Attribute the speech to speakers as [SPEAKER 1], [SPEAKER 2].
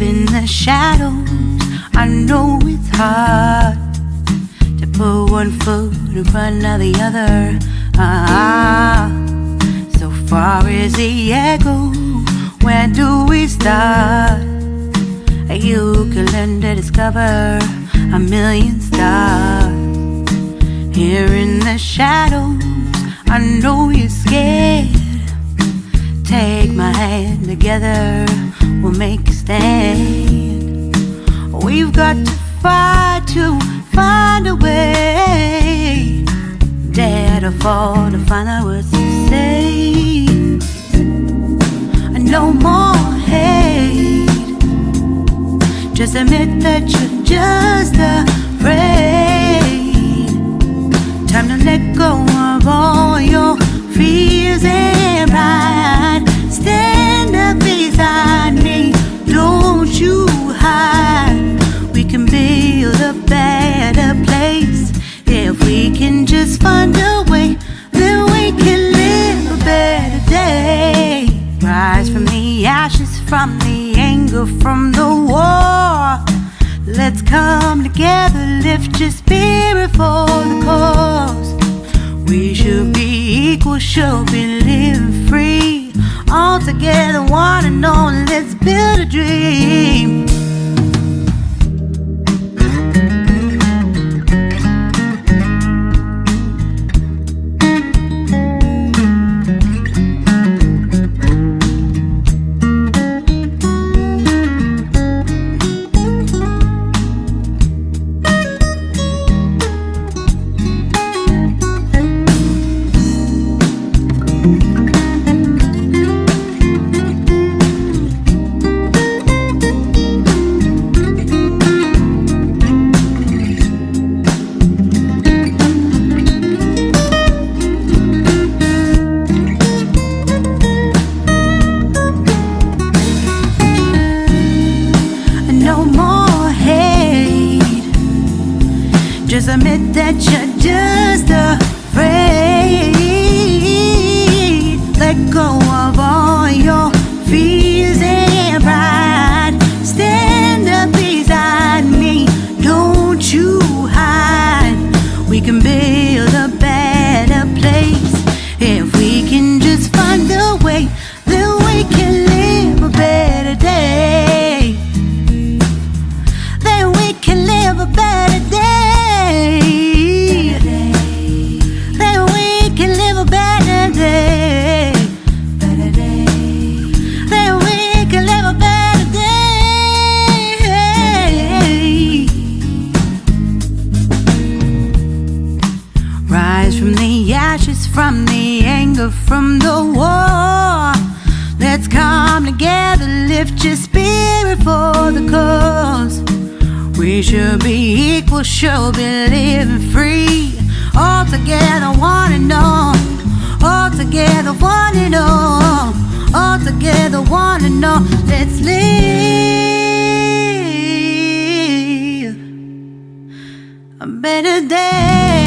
[SPEAKER 1] in the shadows. I know it's hard to put one foot in front of the other. So far as the echo, where do we start? You can learn to discover a million stars. Here in the shadows, I know you're scared. Take my hand, together we'll make a stand. We've got to fight to find a way. Dare to fall to find out what to say. No more hate. Just admit that you're just afraid. Time to let go of all your fears and pride. Stand up beside me, don't you hide. We can build a better place. If we can just find a way, then we can live a better day. Rise from the ashes, from the anger, from the war. Let's come together, lift your spirit for the cause. We should be equal, should be living free. All together, one and all, let's build a dream. Just admit that you're just afraid. Let go of all your fears and pride. Stand up beside me, don't you hide. We can build a better place. If we can just find a way, then we can live a better day. Then we can live a better day. Then we can live a better day. Then we can live a better day. Rise from the ashes, from the anger, from the war. Let's come together, lift your spirit for the cause. We should be equal, should be living free. All together, one and all. All together, one and all. All together, one and all. Let's live a better day.